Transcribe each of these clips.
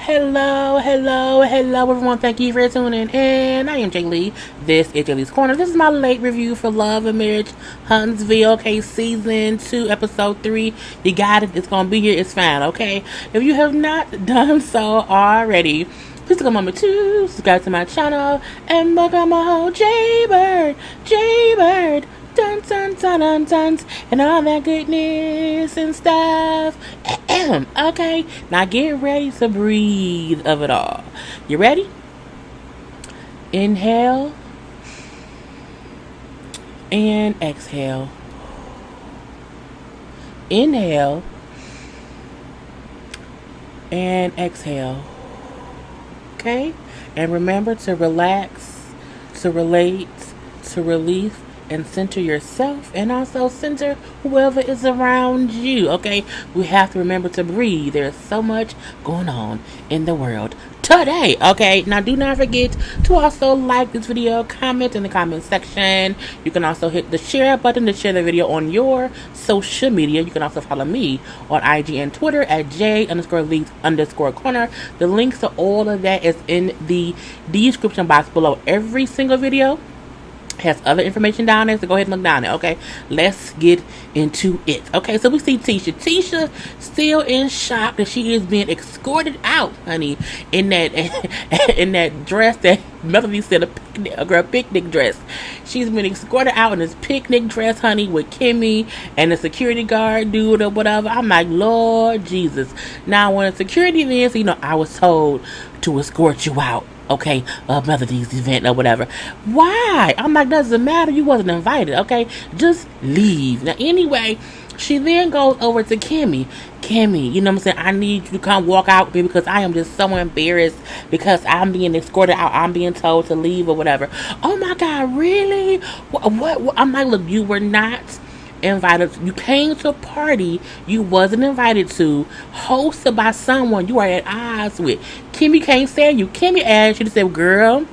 hello, everyone. Thank you for tuning in. I am Jay Lee. This is JLeesCorner. This is my late review for Love and Marriage Huntsville, okay, Season 2, Episode 3. You got it. It's going to be here. It's fine, okay? If you have not done so already, please take a moment to subscribe to my channel and welcome my whole JayBird. Dun, dun, dun, dun, dun, and all that goodness and stuff. Okay, now get ready to breathe of it all. You ready? Inhale and exhale. Inhale and exhale. Okay? And remember to relax, to relate, to release, and center yourself, and also center whoever is around you. Okay, we have to remember to breathe. There's so much going on in the world today. Okay, now do not forget to also like this video, comment in the comment section. You can also hit the share button to share the video on social media. You can also follow me on IG and Twitter at J_Lees_Corner. The links to all of that is in the description box below. Every single video has other information down there, so go ahead and look down there. Okay, let's get into it. Okay, so we see Tisha still in shock that she is being escorted out, honey, in that in that dress that Melody said a picnic dress. She's been escorted out in this picnic dress, honey, with Kimmy and the security guard dude or whatever. I'm like, Lord Jesus. Now when a security event, so, I was told to escort you out, okay, Melody's event or whatever. Why? I'm like, doesn't matter. You wasn't invited, okay? Just leave. Now, anyway, she then goes over to Kimmy. Kimmy, you know what I'm saying? I need you to come walk out with me because I am just so embarrassed because I'm being escorted out. I'm being told to leave or whatever. Oh my God, really? What? I'm like, look, you were not invited. You came to a party you wasn't invited to, hosted by someone you are at odds with. Kimmy can't stand you. Kimmy asked you to say, girl,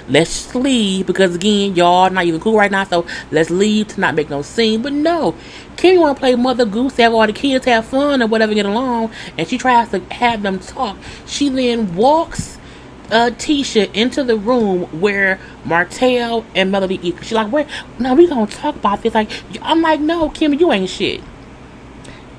let's leave because again, y'all not even cool right now, so let's leave to not make no scene. But no, Kimmy want to play Mother Goose, have all the kids have fun or whatever, get along, and she tries to have them talk. She then walks Tisha into the room where Martell and Melody eat. She's like, wait, no, we gonna talk about this. Like, I'm like, no, Kimmy, you ain't shit.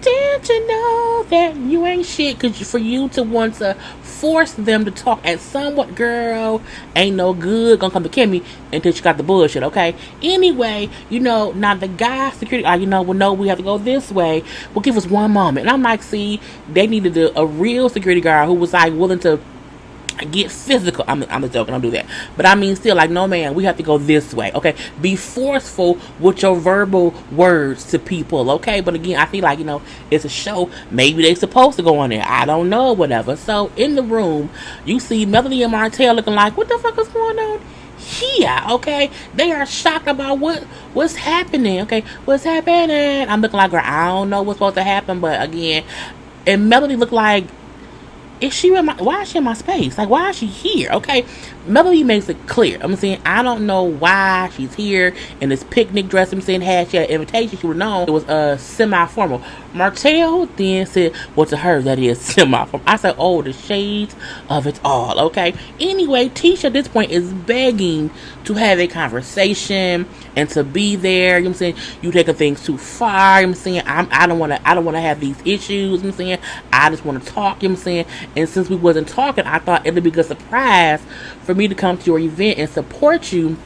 Did you know that you ain't shit? Because for you to want to force them to talk at somewhat, girl, ain't no good gonna come to Kimmy until she got the bullshit, okay? Anyway, now the guy, security, well, no, we have to go this way. Well, give us one moment. And I'm like, see, they needed a real security guard who was like willing to get physical. I'm joking, don't do that. But I mean, still, like, no, man, we have to go this way, okay? Be forceful with your verbal words to people, okay? But again, I feel like, it's a show. Maybe they supposed to go on there. I don't know, whatever. So, in the room, you see Melody and Martell looking like, what the fuck is going on here, okay? They are shocked about what's happening, okay? What's happening? I'm looking like, girl, I don't know what's supposed to happen, but again, and Melody looked like, why is she in my space? Like, why is she here? Okay, Melody makes it clear. I'm saying, I don't know why she's here in this picnic dress. I'm saying, she had an invitation, she would have known it was semi-formal. Martell then said, well, to her, that is semi-formal. I said, oh, the shades of it all, okay? Anyway, Tisha at this point is begging to have a conversation and to be there. You know what I'm saying? You taking things too far. You know what I'm saying? I don't want to have these issues. You know what I'm saying? I just want to talk. You know what I'm saying? And since we wasn't talking, I thought it'd be a good surprise for me to come to your event and support you,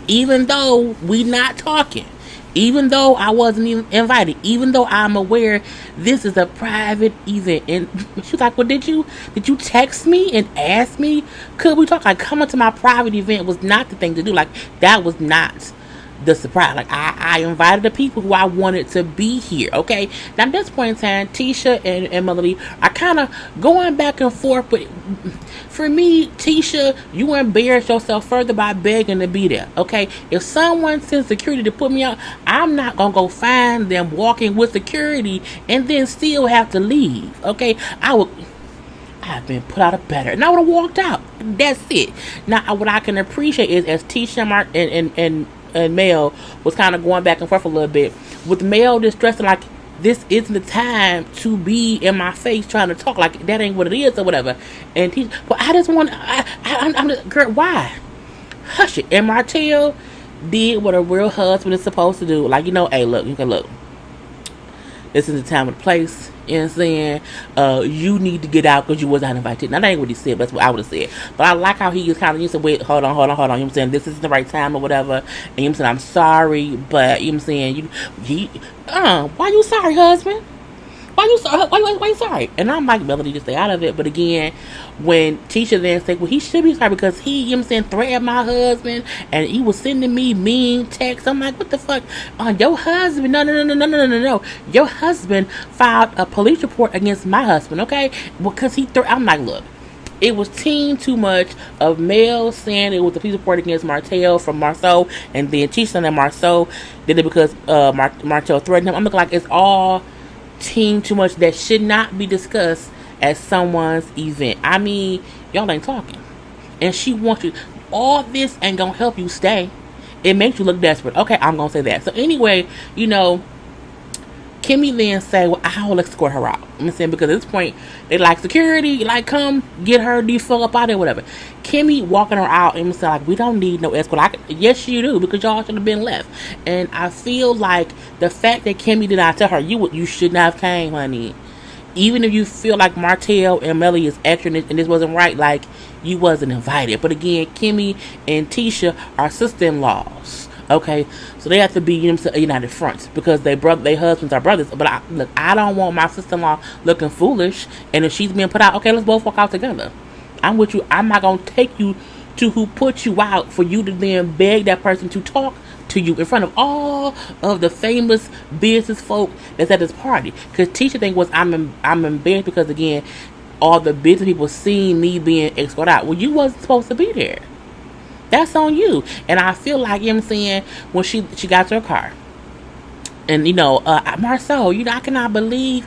even though we not talking, even though I wasn't even invited, even though I'm aware this is a private event. And she was like, well, did you text me and ask me, could we talk? Like, coming to my private event was not the thing to do. Like, that was not the surprise. Like, I invited the people who I wanted to be here, okay? Now, at this point in time, Tisha and Melody are kind of going back and forth, but for me, Tisha, you embarrass yourself further by begging to be there, okay? If someone sends security to put me out, I'm not gonna go find them walking with security and then still have to leave, okay? I've been put out of better, and I would have walked out. That's it. Now, what I can appreciate is, as Tisha and Mel was kind of going back and forth a little bit, with Mel just dressing like this isn't the time to be in my face trying to talk like that ain't what it is or whatever. And but I just want, I'm just, girl, why? Hush it. And Martell did what a real husband is supposed to do. Like, hey, look, you can look. This is the time and the place. You know what I'm saying? You need to get out because you was not invited. Now, that ain't what he said, but that's what I would have said. But I like how he is kind of, you said, wait, hold on. You know what I'm saying? This isn't the right time or whatever. And you know what I'm saying? I'm sorry, but you know what I'm saying? Why you sorry, husband? Why you sorry? And I'm like, Melody, just stay out of it. But again, when Tisha then said, well, he should be sorry because he, you know what I'm saying, threatened my husband and he was sending me mean texts. I'm like, what the fuck? Your husband, no. Your husband filed a police report against my husband, okay? Because I'm like, look, it was too much of Mel saying it was a police report against Martell from Marceau, and then Tisha and Marceau did it because Martell threatened him. I'm looking like it's all too much that should not be discussed at someone's event. I mean, y'all ain't talking. And she wants you. All this ain't gonna help you stay. It makes you look desperate. Okay, I'm gonna say that. So anyway, Kimmy then say, well, I'll escort her out. I'm saying, because at this point, they like security, like, come get her the fuck up out there, whatever. Kimmy walking her out and saying, like, we don't need no escort. Yes, you do, because y'all should have been left. And I feel like the fact that Kimmy did not tell her, you should not have came, honey. Even if you feel like Martell and Melly is extra and this wasn't right, like, you wasn't invited. But again, Kimmy and Tisha are sister-in-laws. Okay, so they have to be united fronts because their husbands are brothers. But I don't want my sister-in-law looking foolish. And if she's being put out, okay, let's both walk out together. I'm with you. I'm not gonna take you to who put you out for you to then beg that person to talk to you in front of all of the famous business folk that's at this party. Because Tisha think I'm embarrassed because again, all the business people seeing me being escorted out. Well, you wasn't supposed to be there. That's on you. And I feel like, you know what I'm saying, when she got to her car. And, Marceau, I cannot believe,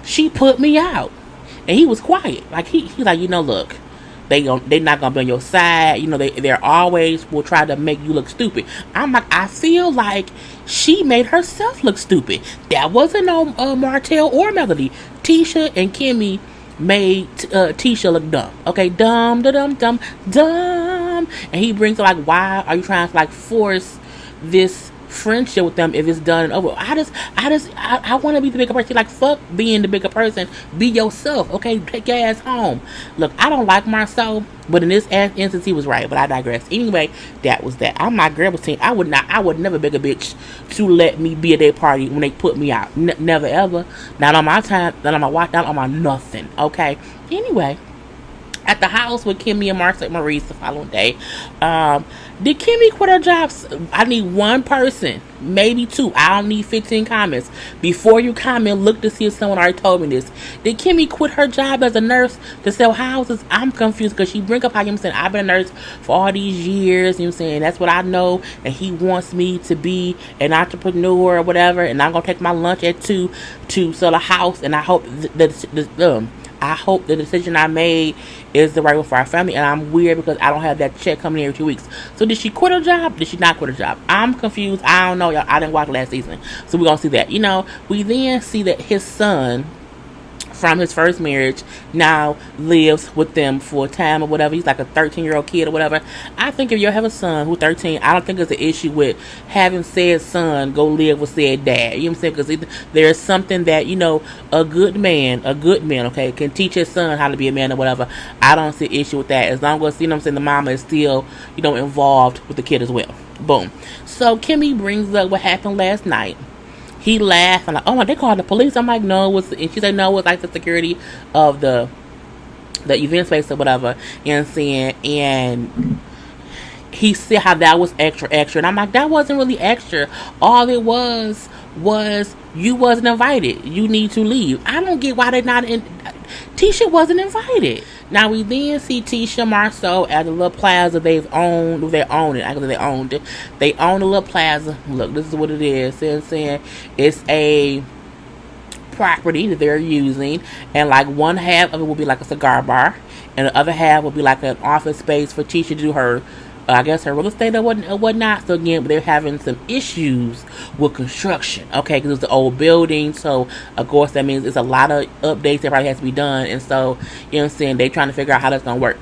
she put me out. And he was quiet. Like, he's like, look, they not going to be on your side. They're always will try to make you look stupid. I'm like, I feel like she made herself look stupid. That wasn't no Martell or Melody. Tisha and Kimmy made Tisha look dumb. Okay, dumb. And he brings her like, why are you trying to like force this friendship with them if it's done and over? I want to be the bigger person. Like, fuck being the bigger person. Be yourself. Okay, take your ass home. Look, I don't like Marceau, but in this instance he was right. But I digress. Anyway, that was that. I'm my grandma's team. I would never beg a bitch to let me be at their party when they put me out. Never ever. Not on my time. Not on my watch. Not on my nothing. Okay. Anyway, at the house with Kimmy and Maurice the following day, did Kimmy quit her job? I need one person, maybe two. I don't need 15 comments. Before you comment, look to see if someone already told me this. Did Kimmy quit her job as a nurse to sell houses? I'm confused because she bring up how, saying, I've been a nurse for all these years, saying, that's what I know, and he wants me to be an entrepreneur or whatever, and I'm going to take my lunch at 2 to sell a house, and I hope I hope the decision I made is the right one for our family. And I'm weird because I don't have that check coming in every 2 weeks. So did she quit her job? Did she not quit her job? I'm confused. I don't know, y'all. I didn't watch last season. So we're going to see that. We then see that his son from his first marriage now lives with them full time or whatever. He's like a 13-year-old kid or whatever. I think if you have a son who's 13, I don't think there's an issue with having said son go live with said dad. You know what I'm saying? Because there's something that, a good man, okay, can teach his son how to be a man or whatever. I don't see an issue with that. As long as, the mama is still, involved with the kid as well. Boom. So Kimmy brings up what happened last night. He laughed and like, oh, they called the police. I'm like, no, and she said, no, it was like the security of the event space or whatever. You know what I'm saying? And he said how that was extra. And I'm like, that wasn't really extra. All it was you wasn't invited. You need to leave. I don't get why they're not in. Tisha wasn't invited. Now we then see Tisha Marceau at the little plaza they've owned. They own it. Actually, they owned it. They own the little plaza. Look, this is what it is. It's a property that they're using, and like one half of it will be like a cigar bar, and the other half will be like an office space for Tisha to do her I guess her real estate or whatnot. So again, they're having some issues with construction. Okay, because it's an old building. So of course that means it's a lot of updates that probably has to be done. And so you know what I'm saying, they trying to figure out how that's gonna work.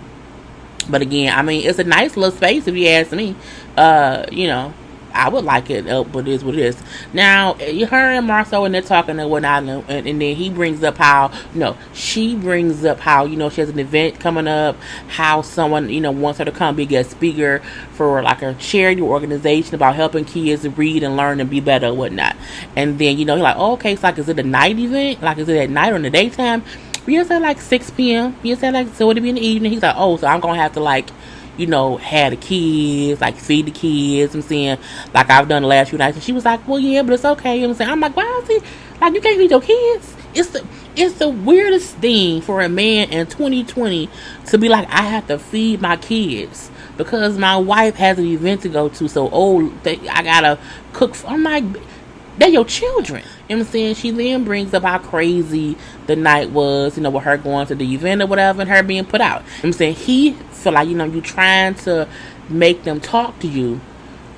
But again, I mean, it's a nice little space if you ask me. You know, I would like it, but it is what it is. Now, her and Marcel, and they're talking and whatnot, and then he brings up how, no, she brings up how, you know, she has an event coming up, how someone, you know, wants her to come be a guest speaker for like a charity organization about helping kids read and learn and be better and whatnot. And then, you know, he's like, oh, okay, so like, is it a night event? Like, is it at night or in the daytime? We just said like 6 p.m. We just said like, so it'll be in the evening. He's like, oh, so I'm going to have to like, you know, have the kids, like feed the kids. I'm saying, like I've done the last few nights. And she was like, well, yeah, but it's okay. You know what I'm saying? I'm like, why is he, like, you can't feed your kids? It's the weirdest thing for a man in 2020 to be like, I have to feed my kids because my wife has an event to go to. So, I gotta cook. I'm like, they're your children. You know what I'm saying? She then brings up how crazy the night was, you know, with her going to the event or whatever and her being put out. You know what I'm saying? He feel like, you know, you trying to make them talk to you,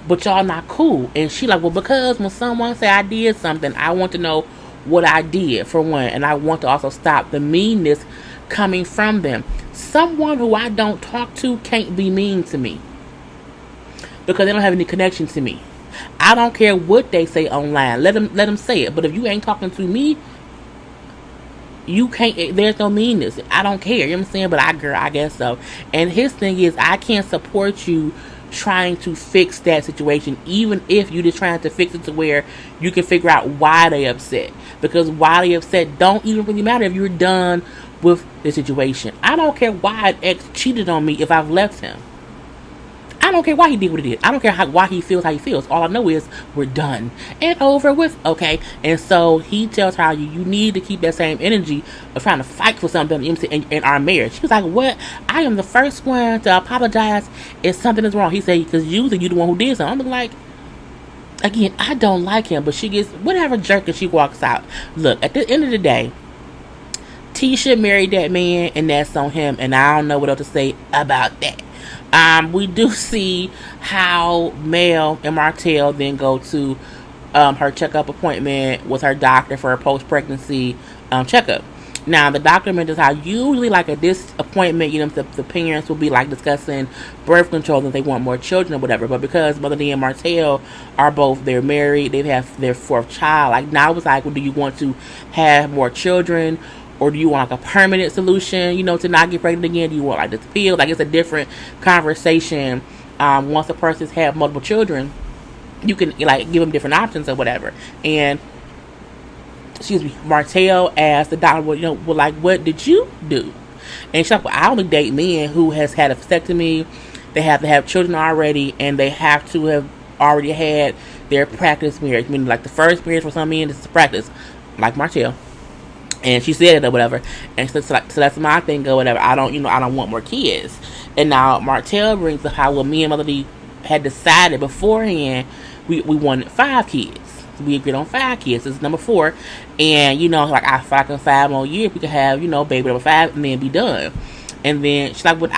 but y'all not cool. And she like, well, because when someone say I did something, I want to know what I did, for one. And I want to also stop the meanness coming from them. Someone who I don't talk to can't be mean to me because they don't have any connection to me. I don't care what they say online. Let them say it. But if you ain't talking to me, you can't. There's no meanness. I don't care. You know what I'm saying? But I guess so. And his thing is, I can't support you trying to fix that situation, even if you're just trying to fix it to where you can figure out why they upset. Because why they upset don't even really matter if you're done with the situation. I don't care why an ex cheated on me if I've left him. I don't care why he did what he did. I don't care why he feels how he feels. All I know is we're done and over with. Okay. And so he tells her, you need to keep that same energy of trying to fight for something in our marriage. She was like, what? I am the first one to apologize if something is wrong. He said, because usually you're the one who did something. I'm like, again, I don't like him, but she gets whatever jerk and she walks out. Look, at the end of the day, Tisha married that man and that's on him. And I don't know what else to say about that. We do see how Mel and Martell then go to her checkup appointment with her doctor for her post-pregnancy checkup. Now, the doctor mentions how usually, like at this appointment, you know, the parents will be like discussing birth control and they want more children or whatever. But because Mother D and Martell are both, they're married, they have their fourth child. Like now, it's like, well, do you want to have more children? Or do you want like a permanent solution, you know, to not get pregnant again? Do you want like this pill? Like it's a different conversation. Once a person's had multiple children, you can like give them different options or whatever. And Martell asked the doctor, well, you know, well, like what did you do? And she's like, well, I only date men who has had a vasectomy. They have to have children already, and they have to have already had their practice marriage. Meaning like the first marriage for some men is to practice, like Martell. And she said it or whatever. And so that's my thing or whatever. I don't want more kids. And now Martell brings up how, well, me and Mother D had decided beforehand we wanted 5 kids. So we agreed on 5 kids. This is number 4. And, you know, like I feel like in 5 more years we could have, you know, baby number 5 and then be done. And then she's like, but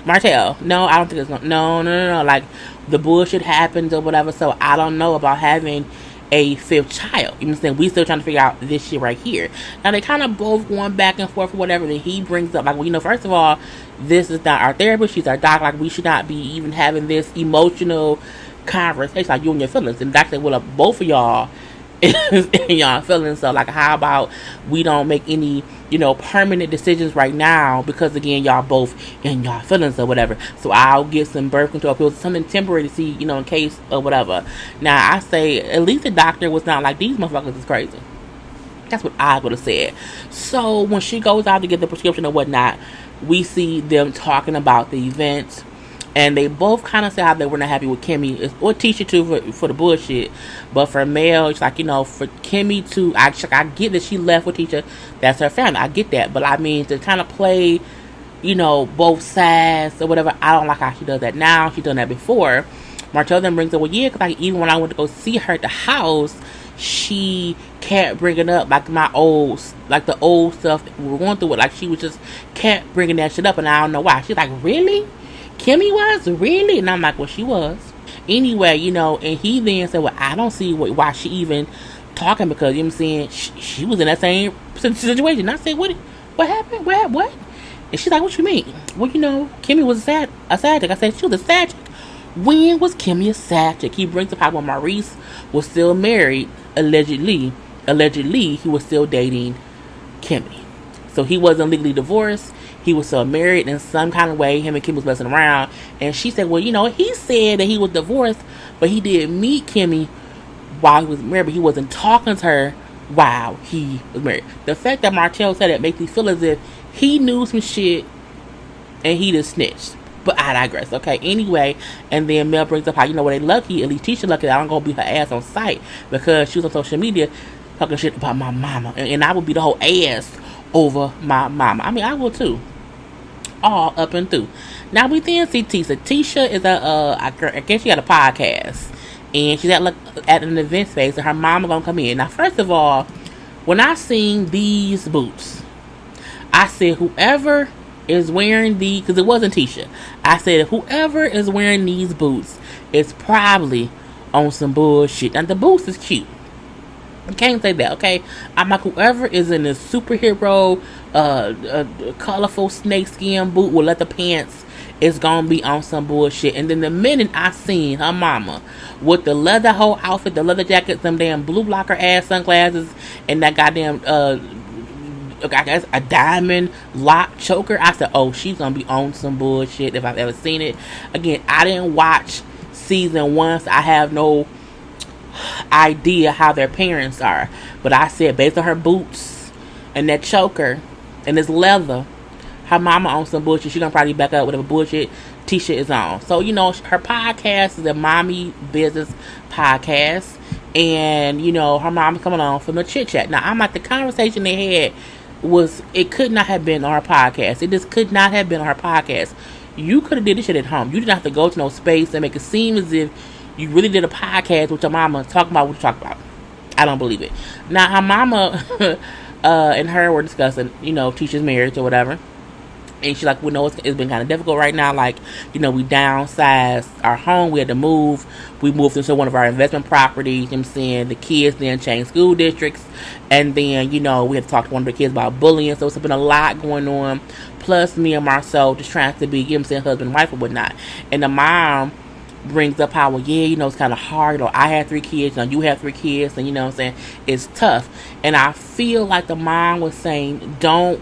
Martell, no, I don't think it's no. Like the bullshit happens or whatever. So I don't know about having a 5th child. You know what I'm saying? We still trying to figure out this shit right here. Now they kind of both going back and forth or whatever. Then he brings up like, well, you know, first of all, this is not our therapist. She's our doc. Like we should not be even having this emotional conversation like you and your feelings. And the doctor said, well, both of y'all is in y'all feelings. So like, how about we don't make any, you know, permanent decisions right now because again, y'all both in y'all feelings or whatever. So I'll get some birth control pills, something temporary to see, you know, in case or whatever. Now I say at least the doctor was not like, these motherfuckers is crazy. That's what I would have said. So when she goes out to get the prescription or whatnot, we see them talking about the event. And they both kind of say how they were not happy with Kimmy, or Tisha too, for the bullshit. But for Mel, it's like, you know, for Kimmy to, I get that she left with Tisha. That's her family. I get that. But I mean, to kind of play, you know, both sides or whatever, I don't like how she does that now. She's done that before. Martell then brings up, well, yeah, because like even when I went to go see her at the house, she kept bringing up like the old stuff that we were going through it. Like she was just kept bringing that shit up, and I don't know why. She's like, really? Kimmy was? Really? And I'm like, well, she was. Anyway, and he then said, well, I don't see why she even talking, because, you know what I'm saying, she was in that same situation. And I said, what happened? What? And she's like, what you mean? Well, Kimmy was a Sagitt. I said, she was a Sagitt. When was Kimmy a Sagitt? He brings up how when Maurice was still married, allegedly, he was still dating Kimmy. So he wasn't legally divorced. He was still married in some kind of way. Him and Kimmy was messing around. And she said, well, he said that he was divorced, but he did meet Kimmy while he was married, but he wasn't talking to her while he was married. The fact that Martell said it makes me feel as if he knew some shit and he just snitched. But I digress. Okay, anyway, and then Mel brings up how, they lucky, at least Tisha lucky that I don't go beat her ass on sight, because she was on social media talking shit about my mama. And I would be the whole ass over my mama. I mean, I will too. All up and through. Now we then see Tisha. Tisha is I guess she got a podcast. And she's at an event space, and her mama gonna come in. Now, first of all, when I seen these boots, I said, whoever is wearing because it wasn't Tisha. I said, whoever is wearing these boots is probably on some bullshit. Now, the boots is cute. I can't say that, okay? I'm like, whoever is in this superhero, colorful snakeskin boot with leather pants is gonna be on some bullshit. And then the minute I seen her mama with the leather whole outfit, the leather jacket, some damn blue blocker ass sunglasses, and that goddamn I guess a diamond lock choker, I said, oh, she's gonna be on some bullshit if I've ever seen it. Again, I didn't watch season 1, so I have no idea how their parents are, but I said, based on her boots and that choker and this leather, her mama on some bullshit. She gonna probably back up whatever bullshit Tisha is on. So, her podcast is a mommy business podcast, and her mom's coming on from the chit chat. Now, I'm like, the conversation they had it could not have been on her podcast. It just could not have been on her podcast. You could have did this shit at home. You didn't have to go to no space and make it seem as if you really did a podcast with your mama talking about what you talk about. I don't believe it. Now, her mama and her were discussing, Tisha's marriage or whatever. And she's like, we know it's been kind of difficult right now. Like, we downsized our home. We had to move. We moved into one of our investment properties. You know what I'm saying? The kids then changed school districts. And then, we had to talk to one of the kids about bullying. So it's been a lot going on. Plus, me and Marcel just trying to be, you know what I'm saying, husband and wife or whatnot. And the mom brings up how, well, yeah, it's kind of hard. I had 3 kids. You have 3 kids. And, what I'm saying, it's tough. And I feel like the mom was saying, don't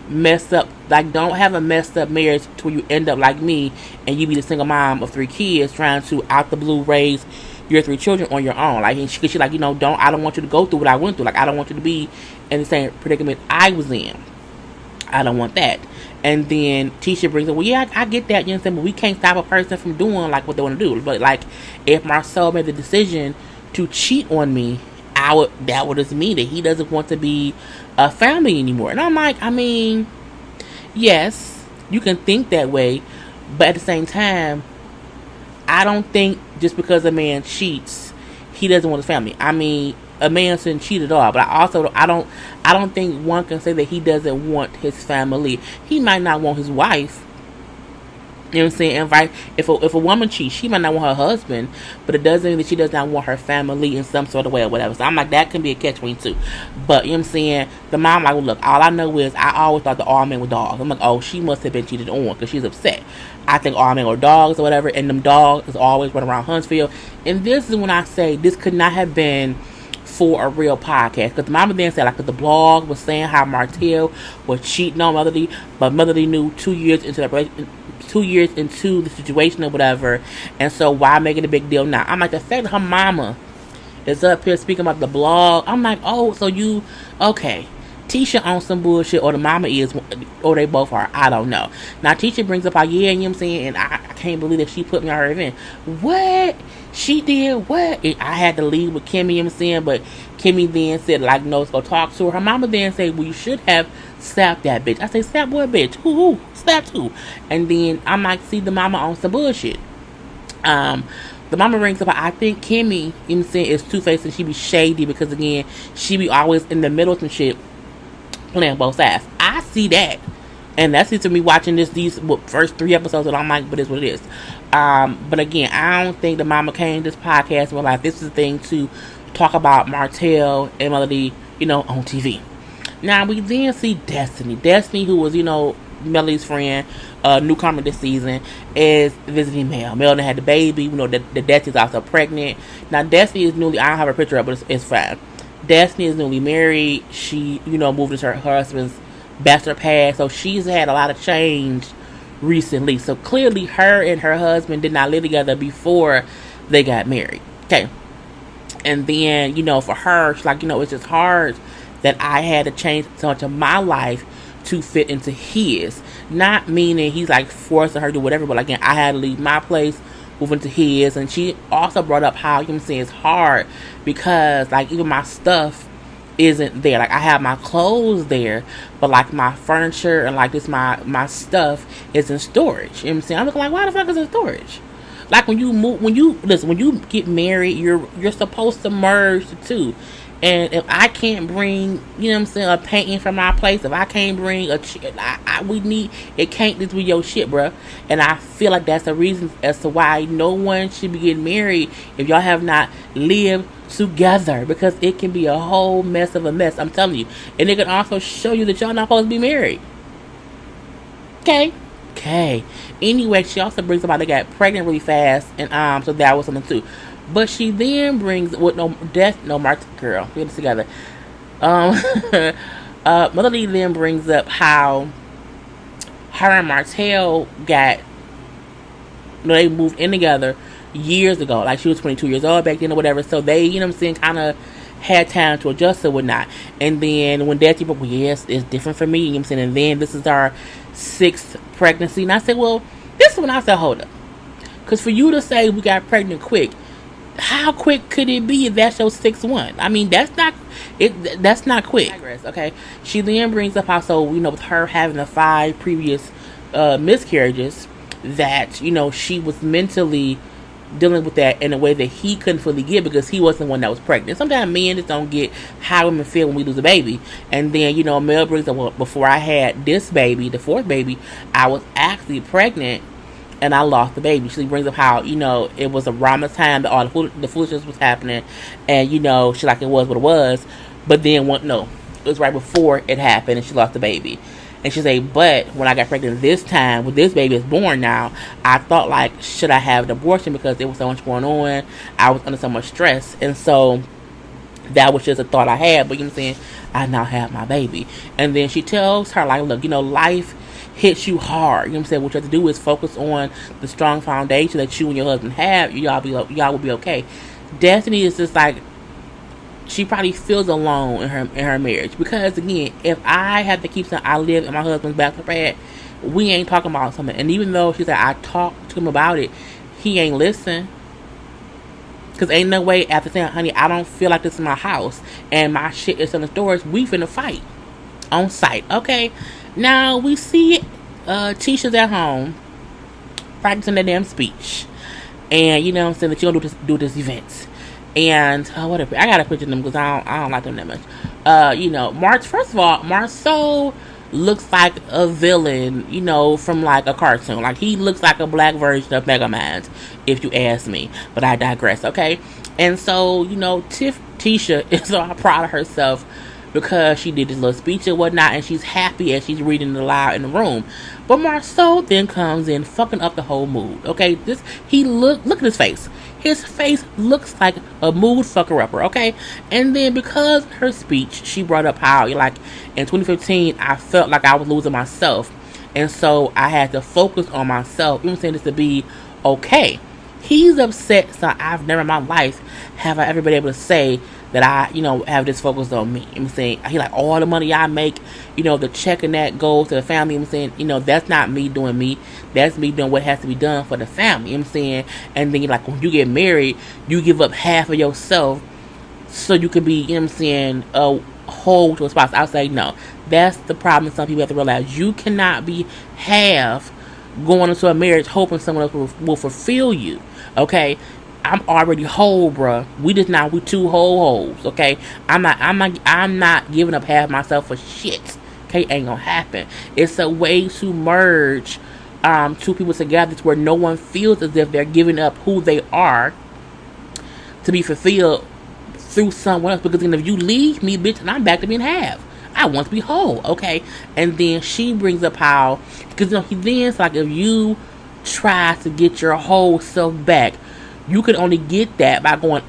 have a messed up marriage to where you end up like me and you be the single mom of 3 kids trying to out the blue raise your 3 children on your own. Like, and she's like, I don't want you to go through what I went through. Like, I don't want you to be in the same predicament I was in. I don't want that. And then Tisha brings up, well, yeah, I get that, but we can't stop a person from doing like what they want to do. But like, if Marcel made the decision to cheat on me, that would just mean that he doesn't want to be a family anymore. And I'm like, I mean, yes, you can think that way, but at the same time, I don't think just because a man cheats, he doesn't want a family. I mean, a man shouldn't cheat at all, but I don't think one can say that he doesn't want his family. He might not want his wife. You know what I'm saying? And if a woman cheats, she might not want her husband, but it doesn't mean that she does not want her family in some sort of way or whatever. So I'm like, that can be a catch-22. But, you know what I'm saying? The mom like, well, look, all I know is I always thought that all men were dogs. I'm like, oh, she must have been cheated on because she's upset. I think all men were dogs or whatever, and them dogs is always running around Huntsville. And this is when I say this could not have been for a real podcast, because the mama then said, like, the blog was saying how Martell was cheating on Melody, but Melody knew 2 years into the situation or whatever, and so why make it a big deal now? I'm like, the fact that her mama is up here speaking about the blog, I'm like, oh, so you, okay, Tisha on some bullshit, or the mama is, or they both are, I don't know. Now Tisha brings up how, yeah, you know what I'm saying, and I can't believe that she put me on her event. What? She did what? And I had to leave with Kimmy, you know what I'm saying, but Kimmy then said, like, no, let's go talk to her. Her mama then said, well, you should have slapped that bitch. I say, slap what bitch? Who? Slapped who? And then I'm like, see, the mama on some bullshit. The mama rings up, I think Kimmy, you know what I'm saying, is two-faced and she be shady because, again, she be always in the middle of some shit, playing both sides. I see that And that's it to me watching these first 3 episodes, and I'm like, but it's what it is. But again, I don't think the Mama came to this podcast and was like, this is the thing to talk about Martell and Melody, on TV. Now we then see Destiny, who was, Melody's friend, newcomer this season, is visiting Mel. Mel had the baby. The Destiny's also pregnant. Now Destiny is newly, I don't have a picture up, but it's fine. Destiny is newly married. She, moved into her husband's bachelor pad, so she's had a lot of change recently. So clearly her and her husband did not live together before they got married. Okay. And then, for her, she's like, it's just hard that I had to change so much of my life to fit into his. Not meaning he's like forcing her to do whatever, but again, I had to leave my place, move into his. And she also brought up how, it's hard because like even my stuff isn't there. Like I have my clothes there, but like my furniture and like this my stuff is in storage. I'm looking like, why the fuck is it in storage? Like when you get married, you're supposed to merge the two. And if I can't bring, a painting from my place, if I can't bring it can't just be your shit, bruh. And I feel like that's the reason as to why no one should be getting married if y'all have not lived together, because it can be a whole mess of a mess, I'm telling you. And it can also show you that y'all not supposed to be married. Okay. Anyway, she also brings up how they got pregnant really fast, and so that was something too. But she then brings girl, get it together. Melody then brings up how her and Martell they moved in together years ago. Like she was 22 years old back then or whatever. So they, kind of had time to adjust or whatnot. And then when Daddy broke, yes, it's different for me. And then this is our 6th pregnancy. And I said, well, this is when I said, hold up. Because for you to say we got pregnant quick, how quick could it be if that's your 6th one? I mean, that's not quick. Okay. She then brings up also, with her having the 5 previous miscarriages, that, she was mentally dealing with that in a way that he couldn't fully get because he wasn't the one that was pregnant. Sometimes men just don't get how women feel when we lose a baby. And then, Mel brings up, well, before I had this baby, the 4th baby, I was actually pregnant and I lost the baby. She brings up how, it was around the time that all the foolishness was happening, and, she like it was what it was. But then, it was right before it happened and she lost the baby. And she say, but when I got pregnant this time, when this baby is born now, I thought like, should I have an abortion because there was so much going on? I was under so much stress. And so that was just a thought I had. But I now have my baby. And then she tells her, like, look, life hits you hard. What you have to do is focus on the strong foundation that you and your husband have. Y'all will be okay. Destiny is just like, she probably feels alone in her marriage, because again, if I have to keep saying I live in my husband's bachelor pad, we ain't talking about something. And even though she said I talked to him about it, he ain't listen. Because ain't no way after saying, honey, I don't feel like this is my house and my shit is in the storage, we finna fight on site. Okay, now we see Tisha's at home practicing that damn speech, and that you're gonna do this event. And whatever, I gotta picture them because I don't like them that much. First of all, Marceau looks like a villain, from like a cartoon. Like he looks like a black version of Megamind, if you ask me. But I digress, okay? And so, Tisha is all proud of herself because she did this little speech and whatnot, and she's happy as she's reading it aloud in the room. But Marceau then comes in fucking up the whole mood. Okay, look at his face. His face looks like a mood fucker-upper, okay? And then because her speech, she brought up how, like, in 2015, I felt like I was losing myself. And so I had to focus on myself, this to be okay. He's upset, so I've never in my life have I ever been able to say that I, have this focus on me. He like, all the money I make, the check and that goes to the family. That's not me doing me. That's me doing what has to be done for the family. And then when you get married, you give up half of yourself so you can be, a whole to a spouse. I say no. That's the problem. Some people have to realize you cannot be half going into a marriage hoping someone else will fulfill you. Okay. I'm already whole, bruh. We 2 whole holes, okay? I'm not giving up half myself for shit, okay, ain't gonna happen. It's a way to merge two people together to where no one feels as if they're giving up who they are to be fulfilled through someone else. Because then if you leave me, bitch, and I'm back to being half. I want to be whole, okay? And then she brings up how, because he then's like, if you try to get your whole self back, you can only get that by going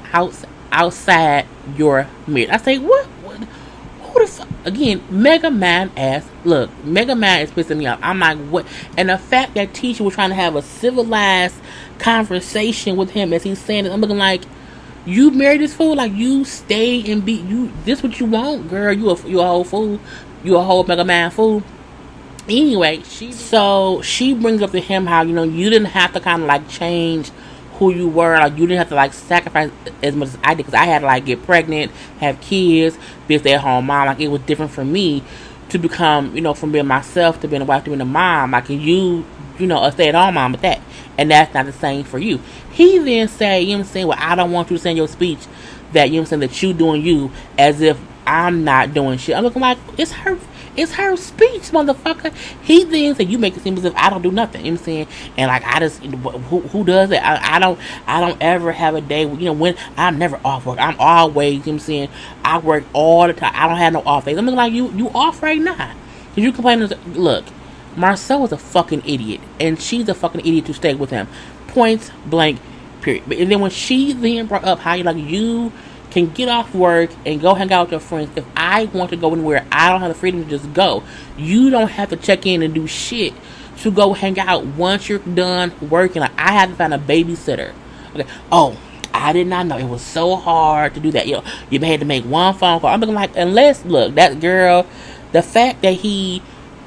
outside your marriage. I say, what? Who the fuck? Again, Mega Man ass. Look, Mega Man is pissing me off. I'm like, what? And the fact that teacher was trying to have a civilized conversation with him as he's saying it, I'm looking like, you married this fool? Like, you stay and be, you, this what you want, girl? You a whole fool. You a whole Mega Man fool. Anyway, she brings up to him how, you didn't have to kind of like change who you were. Like, you didn't have to like sacrifice as much as I did, because I had to like get pregnant, have kids, be a stay-at-home mom. Like, it was different for me to become, from being myself to being a wife to being a mom. Like, you a stay-at-home mom with that. And that's not the same for you. He then say, well, I don't want you to say in your speech that, that you doing you, as if I'm not doing shit. I'm looking like, it's her speech, motherfucker. He then said, you make it seem as if I don't do nothing. And like, I just, who does it? I don't ever have a day when I'm never off work. I'm always, I work all the time. I don't have no off days. I'm looking like, you off right now. Cause you complaining, look, Marcel is a fucking idiot, and she's a fucking idiot to stay with him. Point blank, period. And then when she then brought up how you can get off work and go hang out with your friends. If I want to go anywhere, I don't have the freedom to just go. You don't have to check in and do shit to go hang out once you're done working. Like, I had to find a babysitter. Okay. Oh, I did not know it was so hard to do that. You had to make one phone call. I'm looking like, unless, look, that girl, the fact that he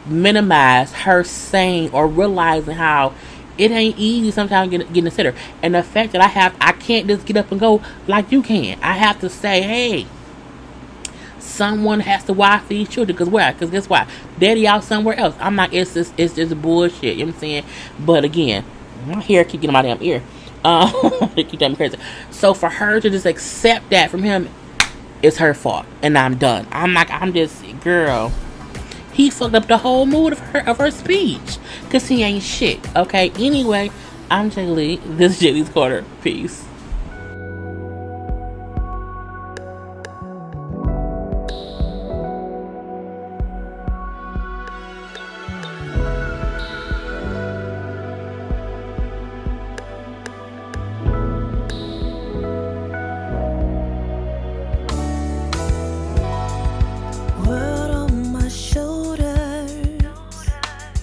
minimized her saying or realizing how it ain't easy sometimes getting a sitter, and the fact that I can't just get up and go like you can. I have to say, hey, someone has to watch these children. Because guess what? Daddy out somewhere else. I'm like, it's just bullshit. You know what I'm saying? But again, my hair keep getting in my damn ear. They keep driving me crazy. So for her to just accept that from him, it's her fault, and I'm done. I'm just, girl. He fucked up the whole mood of her speech. Because he ain't shit. Okay? Anyway, I'm Jay Lee. This is JLeesCorner. Peace.